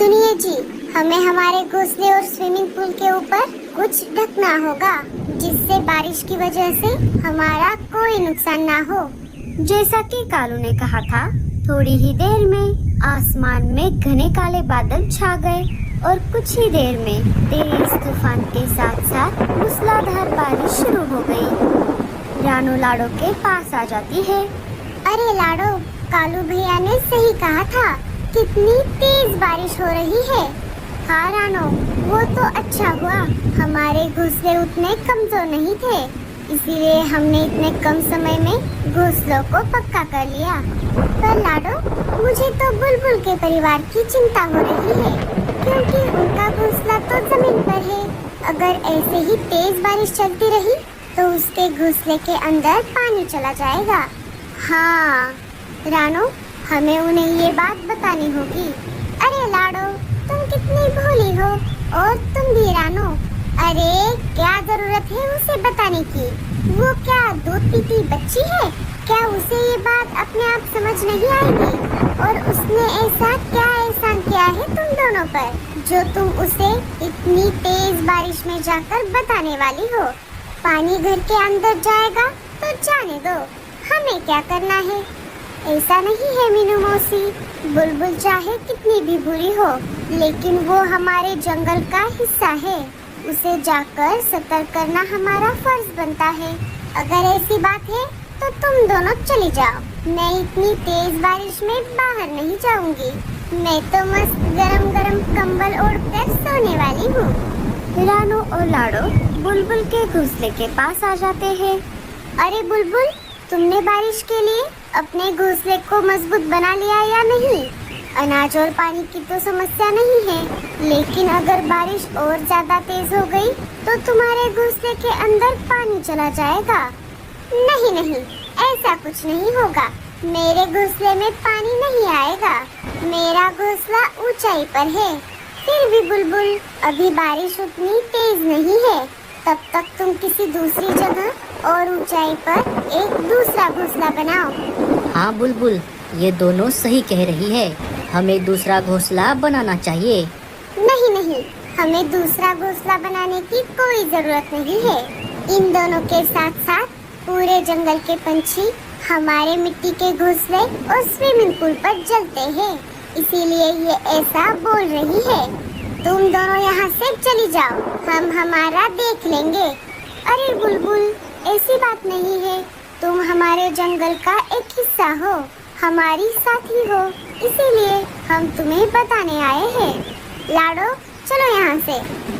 सुनिए जी, हमें हमारे घोंसले और स्विमिंग पूल के ऊपर कुछ ढकना होगा, जिससे बारिश की वजह से हमारा कोई नुकसान ना हो। जैसा कि कालू ने कहा था, थोड़ी ही देर में आसमान में घने काले बादल छा गए और कुछ ही देर में तेज तूफान के साथ साथ मूसलाधार बारिश शुरू हो गई। रानू लाडो के पास आ जाती है। अरे लाडो, कालू भैया ने सही कहा था, कितनी तेज बारिश हो रही है। हाँ रानो, वो तो अच्छा हुआ, हमारे घोंसले उतने कमजोर नहीं थे, इसीलिए हमने इतने कम समय में घोंसलों को पक्का कर लिया। पर लाडो, मुझे तो बुलबुल के परिवार की चिंता हो रही है, क्योंकि उनका घोंसला तो जमीन पर है। अगर ऐसे ही तेज बारिश चलती रही तो उसके घोंसले के अंदर पानी चला जाएगा। हाँ रानो, हमें उन्हें ये बात बतानी होगी। अरे लाडो, तुम कितनी भोली हो, और तुम भी रानो। अरे क्या जरूरत है उसे बताने की, वो क्या दूध पीती बच्ची है? क्या उसे ये बात अपने आप समझ नहीं आएगी? और उसने ऐसा क्या एहसान किया है तुम दोनों पर, जो तुम उसे इतनी तेज बारिश में जाकर बताने वाली हो? पानी घर के अंदर जाएगा तो जाने दो, हमें क्या करना है। ऐसा नहीं है मीनू मौसी, बुलबुल चाहे कितनी भी बुरी हो, लेकिन वो हमारे जंगल का हिस्सा है, उसे जाकर सतर्क करना हमारा फर्ज बनता है। अगर ऐसी बात है तो तुम दोनों चली जाओ, मैं इतनी तेज बारिश में बाहर नहीं जाऊंगी। मैं तो मस्त गरम गरम कंबल ओढ़कर सोने वाली हूँ। रानू और लाडो बुलबुल के घोंसले के पास आ जाते हैं। अरे बुलबुल, तुमने बारिश के लिए अपने घोंसले को मजबूत बना लिया या नहीं? अनाज और पानी की तो समस्या नहीं है, लेकिन अगर बारिश और ज्यादा तेज हो गई तो तुम्हारे घोंसले के अंदर पानी चला जाएगा। नहीं नहीं, ऐसा कुछ नहीं होगा, मेरे घोंसले में पानी नहीं आएगा, मेरा घोंसला ऊंचाई पर है। फिर भी बुलबुल, अभी बारिश उतनी तेज नहीं है, तब तक तुम किसी दूसरी जगह और ऊंचाई पर एक दूसरा घोंसला बनाओ। हाँ बुलबुल, ये दोनों सही कह रही है, हमें दूसरा घोंसला बनाना चाहिए। नहीं नहीं, हमें दूसरा घोंसला बनाने की कोई जरूरत नहीं है। इन दोनों के साथ साथ पूरे जंगल के पंछी हमारे मिट्टी के घोंसले और स्विमिंग पूल पर जलते हैं, इसीलिए ये ऐसा बोल रही है। तुम दोनों यहाँ से चली जाओ, हम हमारा देख लेंगे। अरे बुलबुल, ऐसी बात नहीं है, तुम हमारे जंगल का एक हिस्सा हो, हमारी साथी हो, इसीलिए हम तुम्हें बताने आए हैं। लाडो, चलो यहाँ से,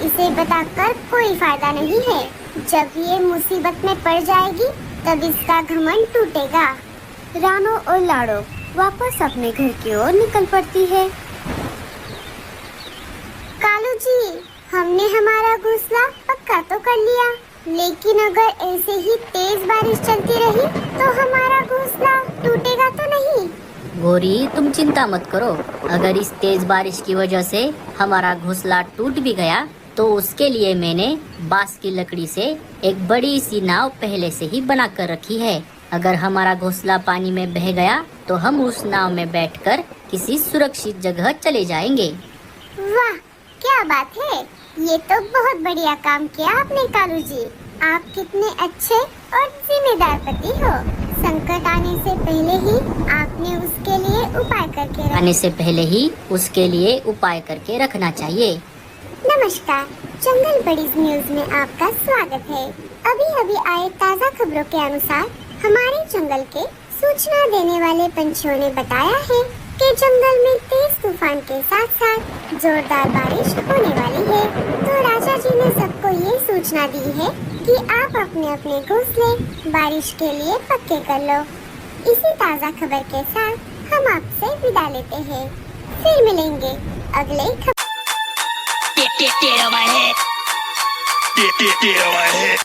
इसे बताकर कोई फायदा नहीं है, जब ये मुसीबत में पड़ जाएगी तब इसका घमंड टूटेगा। रानू और लाडो वापस अपने घर की ओर निकल पड़ती है। कालू जी, हमने हमारा घोंसला पक्का तो कर लिया, लेकिन अगर ऐसे ही तेज बारिश चलती रही तो हमारा घोंसला टूटेगा तो नहीं? गौरी, तुम चिंता मत करो, अगर इस तेज बारिश की वजह से हमारा घोंसला टूट भी गया तो उसके लिए मैंने बांस की लकड़ी से एक बड़ी सी नाव पहले से ही बना कर रखी है। अगर हमारा घोंसला पानी में बह गया तो हम उस नाव में बैठकर किसी सुरक्षित जगह चले जाएंगे। वाह, क्या बात है, ये तो बहुत बढ़िया काम किया आपने कालू जी। आप कितने अच्छे और जिम्मेदार पति हो। संकट आने से पहले ही आपने उसके लिए उपाय करके रखना चाहिए। नमस्कार, जंगल बडीज न्यूज में आपका स्वागत है। अभी अभी आए ताज़ा खबरों के अनुसार हमारे जंगल के सूचना देने वाले पंछियों ने बताया है कि जंगल में तेज तूफान के साथ साथ जोरदार बारिश होने वाली है। तो राजा जी ने सबको ये सूचना दी है कि आप अपने अपने घोंसले बारिश के लिए पक्के कर लो। इसी ताज़ा खबर के साथ हम आपसे विदा लेते हैं, फिर मिलेंगे अगले खबर। Get on my head. Get on my head.